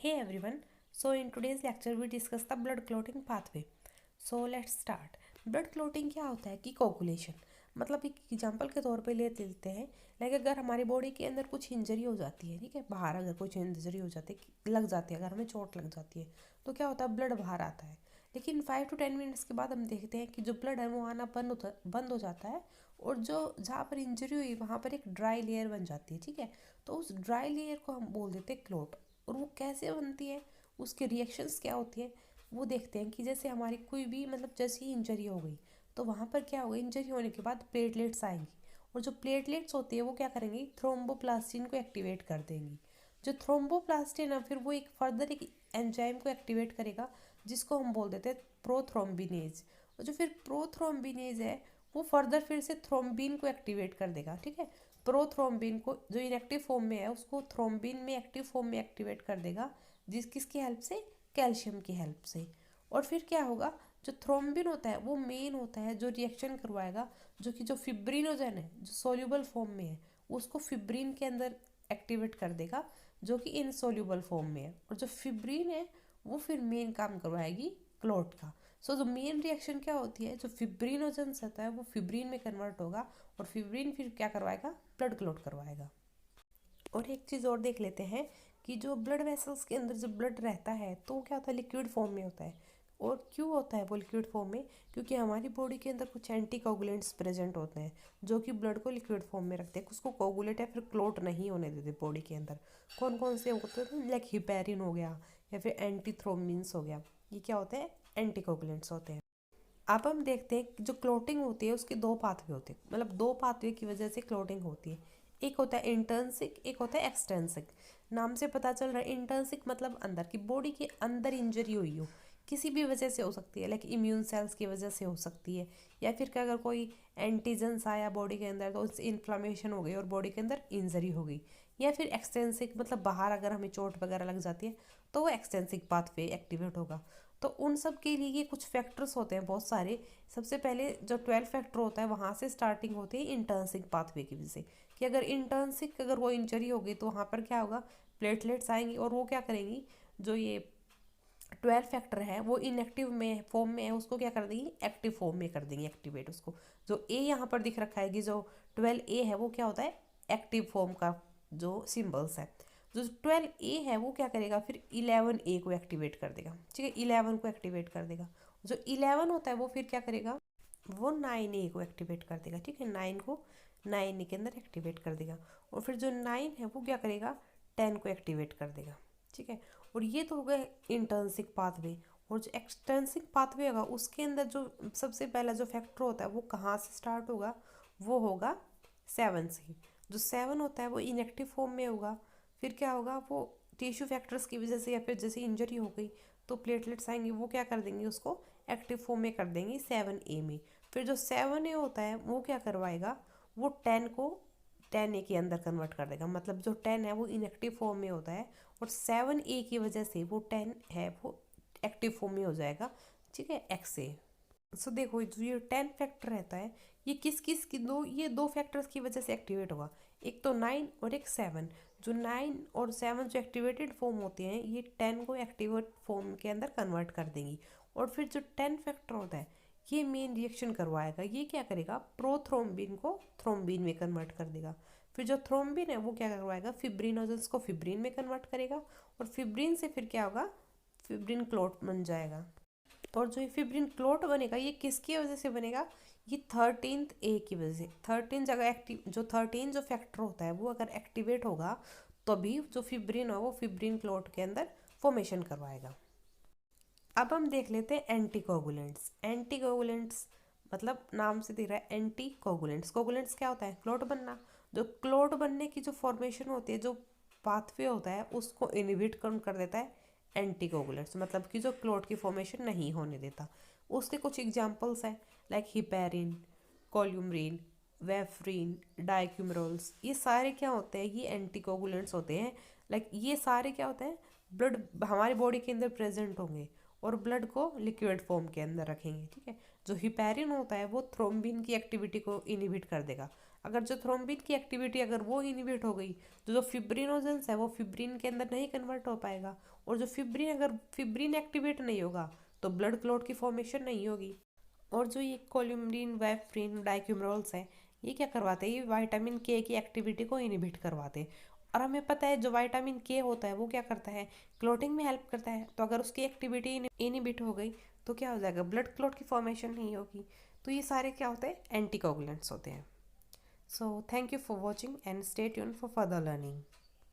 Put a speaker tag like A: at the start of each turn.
A: Hey everyone, so in today's lecture we discuss the blood clotting pathway. So let's start. Blood clotting क्या होता है कि coagulation, मतलब एक एग्जांपल के तौर पे ले लेते हैं। लाइक अगर हमारी बॉडी के अंदर कुछ इंजरी हो जाती है, ठीक है, बाहर अगर कुछ इंजरी हो जाती है, लग जाती है, अगर हमें चोट लग जाती है तो क्या होता है, ब्लड बाहर आता है। लेकिन 5 to 10 मिनट्स के बाद हम देखते हैं कि जो ब्लड है वो आना बंद हो जाता है, और जो जहाँ पर इंजरी हुई वहाँ पर एक ड्राई लेयर बन जाती है, ठीक है। तो उस ड्राई लेयर को हम बोल देते हैं क्लोट। और वो कैसे बनती है, उसके रिएक्शंस क्या होती है, वो देखते हैं। कि जैसे हमारी कोई भी, मतलब जैसे ही इंजरी हो गई तो वहाँ पर क्या होगा, इंजरी होने के बाद प्लेटलेट्स आएंगी, और जो प्लेटलेट्स होती है वो क्या करेंगी, थ्रोम्बोप्लास्टिन को एक्टिवेट कर देंगी। जो थ्रोम्बोप्लास्टिन है फिर वो एक फर्दर एक एंजाइम को एक्टिवेट करेगा, जिसको हम बोल देते हैं प्रोथ्रोम्बिनेज। और जो फिर प्रोथ्रोम्बिनेज है वो फर्दर फिर से थ्रोम्बिन को एक्टिवेट कर देगा, ठीक है। प्रोथ्रोम्बिन को जो इनएक्टिव फॉर्म में है उसको थ्रोम्बिन में एक्टिव फॉर्म में एक्टिवेट कर देगा, किसकी हेल्प से, कैल्शियम की हेल्प से। और फिर क्या होगा, जो थ्रोम्बिन होता है वो मेन होता है जो रिएक्शन करवाएगा, जो कि जो फिब्रिनोजन है जो सोल्यूबल फॉर्म में है उसको फिब्रिन के अंदर एक्टिवेट कर देगा, जो कि इनसोल्यूबल फॉर्म में है। और जो फिब्रिन है वो फिर मेन काम करवाएगी क्लॉट का। सो जो मेन रिएक्शन क्या होती है, जो फिब्रिनोजन होता है वो फिब्रिन में कन्वर्ट होगा, और फिब्रिन फिर क्या करवाएगा, ब्लड क्लॉट करवाएगा। और एक चीज़ और देख लेते हैं कि जो ब्लड वेसल्स के अंदर जो ब्लड रहता है तो वो क्या होता है, लिक्विड फॉर्म में होता है। और क्यों होता है वो लिक्विड फॉर्म में, क्योंकि हमारी बॉडी के अंदर कुछ एंटी कोगुलेंट्स प्रेजेंट होते हैं जो कि ब्लड को लिक्विड फॉर्म में रखते हैं, उसको कोगुलेट या फिर क्लोट नहीं होने देते बॉडी के अंदर। कौन कौन से होते हैं, लाइक हिपेरिन हो गया या फिर एंटी थ्रोम्बिन्स हो गया, ये क्या होते हैं, एंटी कोगुलेंट्स होते हैं। अब हम देखते हैं कि जो क्लोटिंग होती है उसके दो पाथवे होते हैं, मतलब दो पाथवे की वजह से क्लोटिंग होती है। एक होता है इंटर्नसिक, एक होता है एक्सटेंसिक। नाम से पता चल रहा है, इंटर्नसिक मतलब अंदर की, बॉडी के अंदर इंजरी हुई हो, किसी भी वजह से हो सकती है, लाइक इम्यून सेल्स की वजह से हो सकती है, या फिर कि अगर कोई एंटीजन्स आया बॉडी के अंदर तो उससे इन्फ्लामेशन हो गई और बॉडी के अंदर इंजरी हो गई। या फिर एक्सटेंसिक मतलब बाहर अगर हमें चोट वगैरह लग जाती है तो वो एक्सटेंसिक पाथवे एक्टिवेट होगा। तो उन सब के लिए ये कुछ फैक्टर्स होते हैं बहुत सारे। सबसे पहले जो 12 फैक्टर होता है वहाँ से स्टार्टिंग होती है इंटर्नसिक पाथवे की वजह से, कि अगर इंटर्नसिक अगर वो इंजरी होगी तो वहाँ पर क्या होगा, प्लेटलेट्स आएंगी और वो क्या करेंगी, जो ये 12 फैक्टर है वो इनएक्टिव में फॉर्म में है उसको क्या कर देंगी, एक्टिव फॉर्म में कर देंगी, एक्टिवेट उसको। जो ए यहाँ पर दिख रखा है कि जो 12A है वो क्या होता है, एक्टिव फॉर्म का जो सिम्बल्स है। जो 12A है वो क्या करेगा, फिर 11A को एक्टिवेट कर देगा, ठीक है, 11 को एक्टिवेट कर देगा। जो 11 होता है वो फिर क्या करेगा, वो 9A को एक्टिवेट कर देगा, ठीक है, 9 को 9A के अंदर एक्टिवेट कर देगा। और फिर जो 9 है वो क्या करेगा, 10 को एक्टिवेट कर देगा, ठीक है। और ये तो हो गए इंटर्नसिक पाथवे। और जो एक्सटर्नसिक पाथवे होगा उसके अंदर जो सबसे पहला जो फैक्टर होता है वो कहाँ से स्टार्ट होगा, वो होगा 7 से। जो 7 होता है वो इनएक्टिव फॉर्म में होगा। फिर क्या होगा, वो टिश्यू फैक्टर्स की वजह से या फिर जैसे इंजरी हो गई तो प्लेटलेट्स आएंगे, वो क्या कर देंगे, उसको एक्टिव फॉर्म में कर देंगे 7A में। फिर जो 7A होता है वो क्या करवाएगा, वो 10 को 10A के अंदर कन्वर्ट कर देगा, मतलब जो 10 है वो इनएक्टिव फॉर्म में होता है, और 7A की वजह से वो 10 है वो एक्टिव फॉर्म में हो जाएगा, ठीक है, XA। सो देखो जो ये 10 फैक्टर रहता है ये किस किस की, ये दो फैक्टर्स की वजह से एक्टिवेट होगा, एक तो 9 और एक 7। जो 9 और 7 जो एक्टिवेटेड फॉर्म होते हैं ये 10 को एक्टिवेट फॉर्म के अंदर कन्वर्ट कर देंगी। और फिर जो 10 फैक्टर होता है ये मेन रिएक्शन करवाएगा, ये क्या करेगा, प्रोथ्रोम्बिन को थ्रोम्बिन में कन्वर्ट कर देगा। फिर जो थ्रोम्बिन है वो क्या करवाएगा, फिब्रिनोजेंस को फिब्रिन में कन्वर्ट करेगा, और फिब्रिन से फिर क्या होगा, फिब्रिन क्लॉट बन जाएगा। और जो ये फिब्रिन क्लॉट बनेगा ये किसकी वजह से बनेगा, ये 13A की वजह से। 13 जगह एक्टिव, जो 13 जो फैक्टर होता है वो अगर एक्टिवेट होगा तभी जो फिब्रिन है वो फिब्रिन क्लॉट के अंदर फॉर्मेशन करवाएगा। अब हम देख लेते हैं एंटीकोगुलेंट्स। एंटीकोगुलेंट्स मतलब नाम से दिख रहा है एंटीकोगुलेंट्स। कोगुलेंट्स क्या होता है, क्लॉट बनना। जो क्लॉट बनने की जो फॉर्मेशन होती है, जो पाथवे होता है उसको इनहिबिट कौन कर देता है, एंटीकोगुलेंट्स, मतलब कि जो क्लॉट की फॉर्मेशन नहीं होने देता। उसके कुछ एग्जांपल्स हैं, लाइक हिपेरिन, कोल्यूमरिन, वेफरिन, डाइक्यूमरोल्स, ये सारे क्या होते हैं, ये एंटीकोगुलेंट्स होते हैं। लाइक ये सारे क्या होते हैं, ब्लड हमारे बॉडी के अंदर प्रेजेंट होंगे और ब्लड को लिक्विड फॉर्म के अंदर रखेंगे, ठीक है। जो हिपेरिन होता है वो थ्रोम्बिन की एक्टिविटी को इनहिबिट कर देगा। अगर जो थ्रोम्बिन की एक्टिविटी अगर वो इनिबिट हो गई तो जो फिब्रिनोजेंस है वो फिब्रिन के अंदर नहीं कन्वर्ट हो पाएगा, और जो फिब्रिन अगर फिब्रिन एक्टिवेट नहीं होगा तो ब्लड क्लॉट की फॉर्मेशन नहीं होगी। और जो ये कोलिमरीन वेफ्रिन डाइक्यूमरोल्स है, ये क्या करवाते हैं, ये विटामिन के की एक्टिविटी को इनिबिट करवाते हैं। और हमें पता है जो विटामिन के होता है वो क्या करता है, क्लोटिंग में हेल्प करता है। तो अगर उसकी एक्टिविटी इनिबिट हो गई तो क्या हो जाएगा, ब्लड क्लॉट की फॉर्मेशन नहीं होगी। तो ये सारे क्या होते हैं, एंटीकोगुलेंट्स होते हैं। So thank you for watching and stay tuned for further learning.